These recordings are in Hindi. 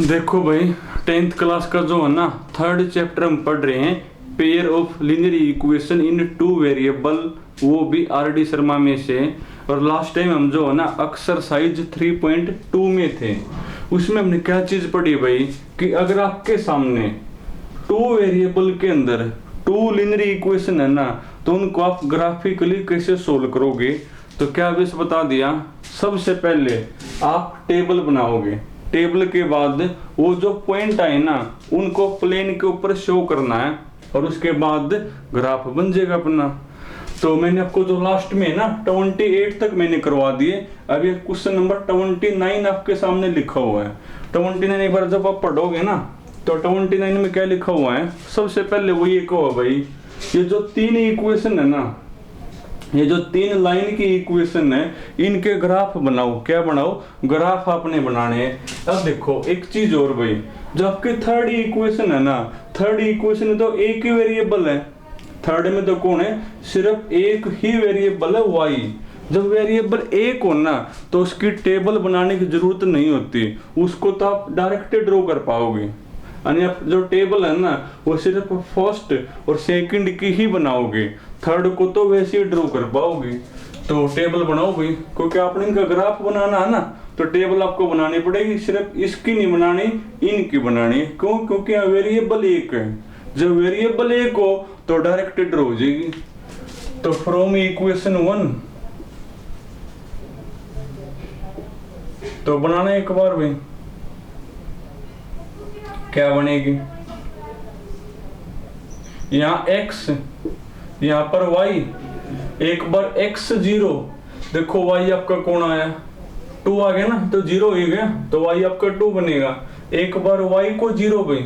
देखो भाई 10th क्लास का जो है ना 3rd चैप्टर हम पढ़ रहे हैं, pair of linear equation in 2 variable, वो भी आर.डी. शर्मा में से। और लास्ट टाइम हम जो है ना एक्सरसाइज 3.2 में थे, उसमें हमने क्या चीज पढ़ी भाई कि अगर आपके सामने 2 वेरिएबल के अंदर 2 लीनियर इक्वेशन है ना, तो उनको आप ग्राफिकली कैसे सोल्व करोगे। तो क्या बस बता दिया, सबसे पहले आप टेबल बनाओगे, टेबल के बाद वो जो पॉइंट आए ना उनको प्लेन के ऊपर शो करना है, और उसके बाद ग्राफ बन जाएगा अपना। तो मैंने आपको जो लास्ट में ना 28 तक मैंने करवा दिए, अभी क्वेश्चन नंबर 29 आपके सामने लिखा हुआ है। 29 एक बार जब आप पढ़ोगे ना तो 29 में क्या लिखा हुआ है, सबसे पहले वो ये कहो भाई, ये जो 3 इक्वेशन है ना, ये जो 3 लाइन की इक्वेशन है, इनके ग्राफ बनाओ। क्या बनाओ, ग्राफ आपने बनाने हैं। अब देखो एक चीज और भाई, जो आपकी 3rd इक्वेशन है ना, 3rd इक्वेशन में तो एक ही वेरिएबल है, 3rd में तो कौन है, सिर्फ एक ही वेरिएबल है y। जब वेरिएबल एक हो ना तो उसकी टेबल बनाने की जरूरत नहीं होती, उसको तो आप डायरेक्ट ड्रॉ कर पाओगे। यानी आप जो टेबल है ना वो सिर्फ फर्स्ट और सेकंड की ही बनाओगे, 3rd को तो वैसे ही ड्रॉ कर पाओगे। तो टेबल बनाओ भाई, क्योंकि आपने इनका ग्राफ बनाना है ना, तो टेबल आपको बनानी पड़ेगी, सिर्फ इसकी नहीं बनानी, इनकी बनानी। क्यों, क्योंकि वेरिएबल एक है, जब वेरिएबल एक हो तो डायरेक्ट ड्रॉ हो जाएगी। तो फ्रॉम इक्वेशन 1 तो बनाना एक बार भाई, क्या बनेगी, यहाँ x, यहाँ पर y, एक बार x 0, देखो y आपका कौन आया, 2 आ गया ना, तो 0 ही गया, तो y आपका 2 बनेगा। एक बार y को 0 भाई,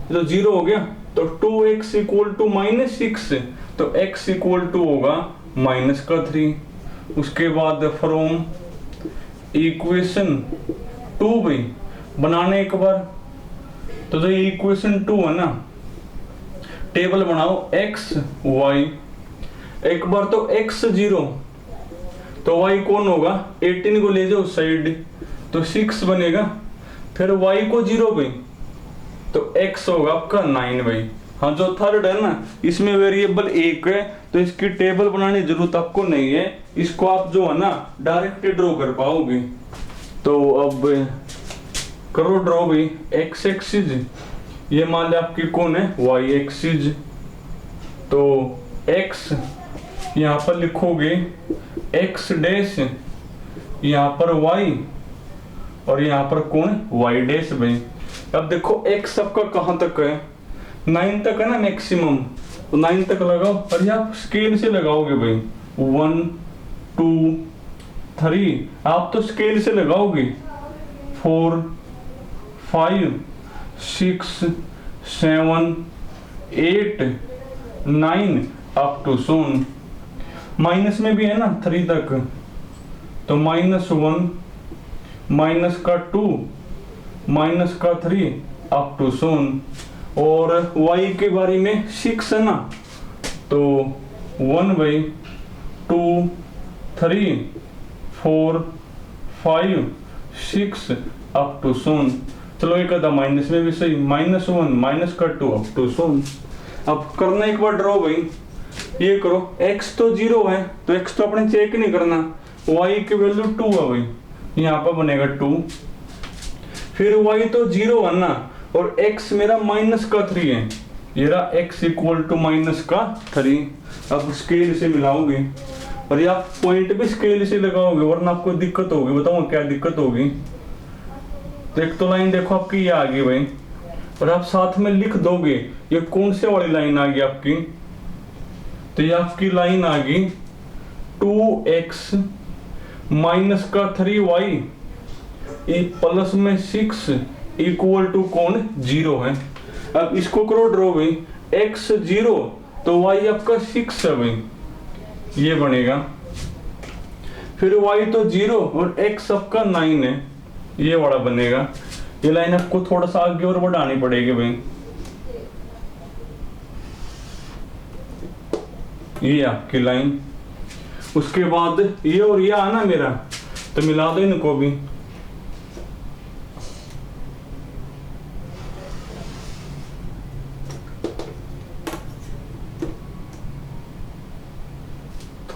तो 0 हो गया, तो 2x इक्वल टू -6, तो x इक्वल टू होगा -3। उसके बाद फ्रॉम इक्वेशन 2 भाई बनाने एक बार, तो जो इक्वेशन 2 है ना, टेबल बनाओ x y, एक बार तो x 0, तो y कौन होगा, 18 को ले जाओ साइड, तो 6 बनेगा। फिर y को 0 भाई, तो x होगा आपका 9 भाई। हाँ, जो 3rd है ना इसमें वेरिएबल एक है, तो इसकी टेबल बनाने की जरूरत आपको नहीं है, इसको आप जो है ना डायरेक्ट ड्रॉ कर पाओगे। तो अब करो ड्रॉ भाई, x एक्सिस, ये मान लिया आपकी कौन है, y एक्सिस, तो x यहाँ पर लिखोगे x डैश, यहाँ पर y, और यहाँ पर कौन, y डैश भाई। अब देखो x आपका कहाँ तक है, 9 तक है ना मैक्सिमम, तो 9 तक लगाओ, और आप स्केल से लगाओगे भाई, 1 2 3, आप तो स्केल से लगाओगे, 4 5 6 7 8 9 अप टू सोन। माइनस में भी है ना 3 तक, तो -1 माइनस का 2 माइनस का 3 अप टू सोन। और y के बारे में 6 है ना, तो 1 बाई 2 3 4 5 6 अप टू सोन। चलो एक आधा माइनस में भी सही, -1 माइनस का 2 अप टू सोन। अब करना एक बार ड्रॉ भाई, ये करो, x तो 0 है, तो x तो अपने चेक नहीं करना, y की वैल्यू 2 है भाई, यहाँ पर बनेगा 2। फिर y तो 0 है ना, और x मेरा -3 है, ये रहा x इक्वल टू -3। अब स्केल से मिलाओगे, और या पॉइंट भी स्केल से लगाओगे, वरना आपको दिक्कत होगी। बताओ क्या दिक्कत होगी। तो एक तो लाइन देखो आपकी ये आ गई भाई, और आप साथ में लिख दोगे ये कौन से वाली लाइन आ गई आपकी, तो ये आपकी लाइन आ गई 2x माइनस का 3y प्लस में 6 इक्वल टू कौन 0 है। अब इसको करो ड्रॉ भाई, x 0 तो y आपका 6 है भाई, ये बनेगा। फिर y तो 0 और x आपका 9 है, ये वाला बनेगा। ये लाइन आपको थोड़ा सा आगे और बढ़ानी पड़ेगी भाई, ये आपकी लाइन। उसके बाद ये और ये आना मेरा, तो मिला दो इनको भी,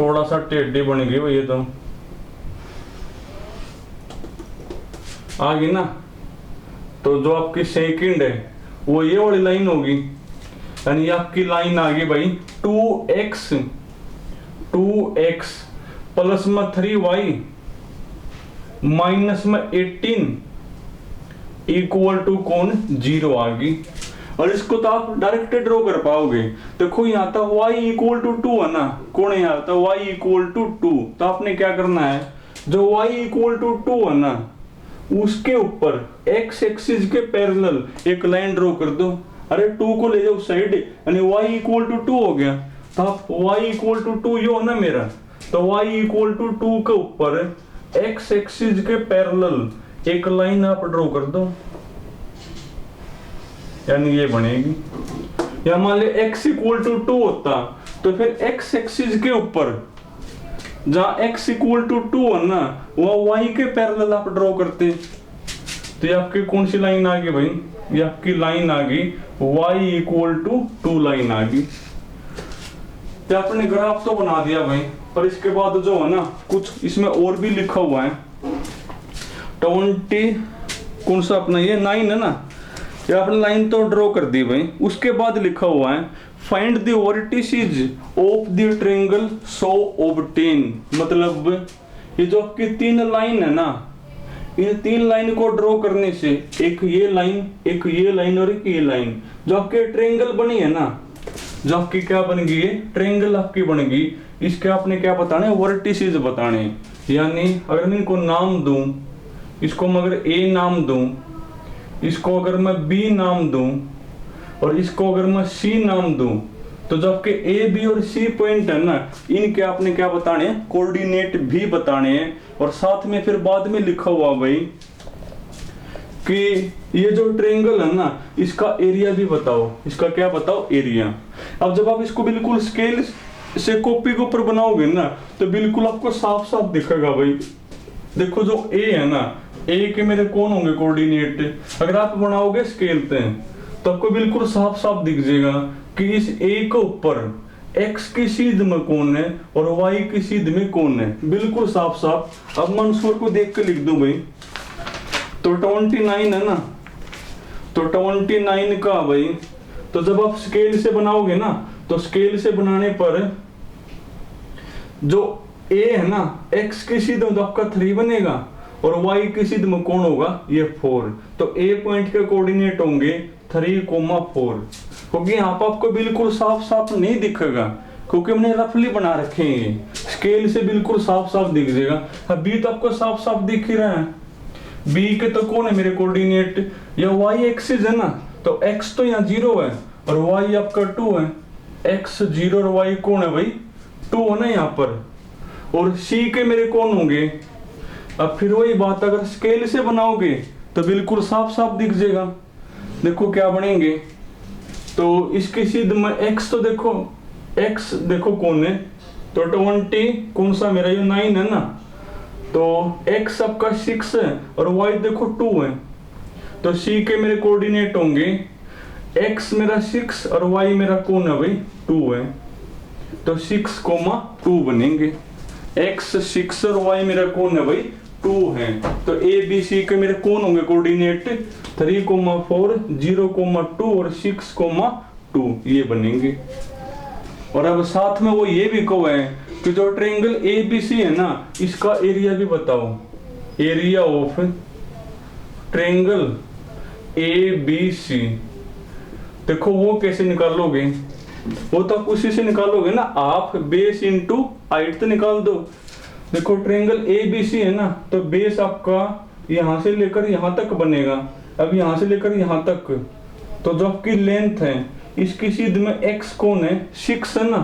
थोड़ा सा टेढ़ी बन गई भाई, ये तो आ गई ना। तो जो आपकी सेकंड है वो ये वाली लाइन होगी, यानी आपकी लाइन आ गई भाई 2x प्लस में 3y माइनस में 18 इक्वल टू कौन 0 आ गई। और इसको तो आप डायरेक्ट ड्रॉ कर पाओगे। देखो यहाँ था y इक्वल टू 2 है ना, कौन है यहाँ था y इक्वल टू 2। तो आपने क्या करना है, जो y इक्वल टू 2 है ना उसके ऊपर x एक्सिस के पैरेलल एक लाइन ड्रॉ कर दो। अरे 2 को ले जाओ साइड, यानी y इक्वल टू 2 हो गया। तो आप y इक्वल टू 2 ये हो ना मेरा, तो y इक्वल टू 2 के ऊपर x एक्सिस के पैरेलल एक लाइन आप ड्रॉ कर दो, यानी ये बनेगी। या मान ले x इक्वल टू 2 होता तो फिर x एक्सिस के ऊपर जहां x इक्वल टू 2 है ना वह y के पैरेलल आप ड्रॉ करते। तो ये आपकी कौन सी लाइन आ गई भाई, ये आपकी लाइन आ गई y इक्वल टू 2 लाइन आ गई। तो आपने ग्राफ तो बना दिया भाई, पर इसके बाद जो है ना कुछ इसमें और भी लिखा हुआ है। 20 कौन सा अपना ये 9 है ना, ये आपने लाइन तो ड्रॉ कर दी भाई। उसके बाद लिखा हुआ है find the vertices of the triangle so obtain. मतलब ये जो आपकी 3 लाइन है ना, इन 3 लाइन को ड्रॉ करने से एक ये लाइन, एक ये लाइन और एक ये लाइन जो आपके ट्रायंगल बनी है ना, जो आपकी क्या बन गई है ट्रायंगल आपकी बन गई। इसके आपने क्या बताने वर्टिसेस बताने, यानी अगर मैं इनको नाम दूं, इसको मैं अगर A नाम दूं, इसको अगर मैं B नाम दूं और इसको अगर मैं C नाम दूं, तो जो आपके A B और C पॉइंट है ना इनके आपने क्या बताने कोऑर्डिनेट भी बताने हैं। और साथ में फिर बाद में लिखा हुआ भाई कि ये जो ट्रायंगल है ना इसका एरिया भी बताओ। इसका क्या बताओ एरिया। अब जब आप इसको बिल्कुल स्केल से कॉपी के ऊपर बनाओगे ना तो बिल्कुल आपको साफ साफ दिखेगा भाई। देखो जो A है ना, A के मेरे कौन होंगे कोऑर्डिनेट, अगर आप बनाओगे स्केल पे तो आपको बिल्कुल साफ साफ दिख जाएगा कि इस A के ऊपर x की सीध में कौन है और y की सीध में कौन है, बिल्कुल साफ साफ। अब मैं उसको को देख के लिख दूं भाई, तो 29 है ना, तो 29 का भाई, तो जब आप स्केल से बनाओगे ना तो स्केल से बनाने पर जो A है ना x की सीध में तो आपका 3 बनेगा और y की सीध में कौन होगा ये 4। तो A पॉइंट के कोऑर्डिनेट होंगे 3,4, क्योंकि यहाँ पर आपको बिल्कुल साफ साफ नहीं दिखेगा क्योंकि हमने रफली बना रखे हैं। स्केल से बिल्कुल साफ साफ दिख जाएगा। अब B तो आपको साफ साफ दिख ही रहा है। B के तो कौन है मेरे कोऑर्डिनेट, या y एक्सिस है ना, तो x तो यहाँ 0 है और y आपका 2 है। x 0 और y कौन है भाई 2 है ना यहाँ पर। और C के मेरे कौन होंगे, अब फिर वही बात अगर स्केल से बनाओगे तो बिल्कुल साफ साफ दिख जाएगा। देखो क्या बनेंगे, तो इसकी सीध में x तो देखो x देखो कौन है, तो 20 कौन सा मेरा ये 9 है ना, तो x आपका 6 है और y देखो 2 है। तो C के मेरे कोऑर्डिनेट होंगे x मेरा 6 और y मेरा कौन है भाई 2 है। तो 6,2 बनेंगे। x 6 और y मेरा कौन है भाई 2 है। तो A B C के मेरे कौन होंगे कोऑर्डिनेट 3,4 0,2 और 6,2 ये बनेंगे। और अब साथ में वो ये भी कहो है कि जो ट्रायंगल ABC है ना इसका एरिया भी बताओ। एरिया ऑफ ट्रायंगल ABC देखो वो कैसे निकालोगे, वो तो आप उसी से निकालोगे ना, आप बेस इंटू हाइट तो निकाल दो। देखो ट्रायंगल ABC है ना, तो बेस आपका यहां से लेकर यहां तक बनेगा। अब यहां से लेकर यहां तक, तो जो आपकी लेंथ है इसकी सीध में x कौन है 6 है ना,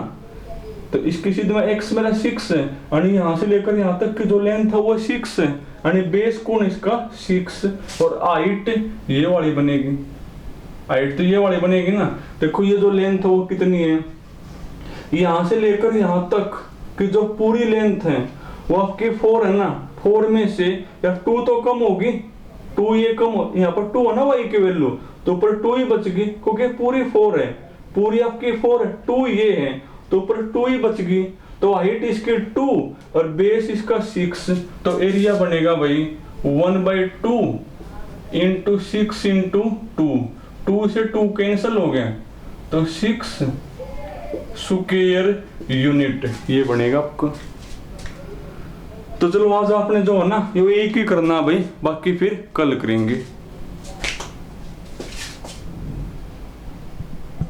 तो इसकी सीध में x मेरा 6 है और यहां से लेकर यहां तक की जो लेंथ है वो 6 है, यानी बेस कौन इसका 6 और हाइट ये वाली बनेगी। हाइट तो ये वाली बनेगी ना। देखो ये जो लेंथ है वो कितनी है, यहां से लेकर यहां तक की जो पूरी लेंथ है वो आपकी 4 है ना। 4 में से या 2 तो कम होगी, 2 ये कम हो, यहाँ पर 2 है ना y की वैल्यू, तो ऊपर 2 ही बच गई क्योंकि पूरी 4 है, पूरी आपकी 4 है, 2 ये है तो ऊपर 2 ही बच गई। तो हाइट इसकी 2 और बेस इसका 6, तो एरिया बनेगा भाई 1/2 इंटू 6 इंटू 2, 2 से 2 कैंसिल हो गया, तो 6 स्क्वायर यूनिट ये बनेगा आपको। तो चलो आज आपने जो है ना ये एक ही करना भाई, बाकी फिर कल करेंगे।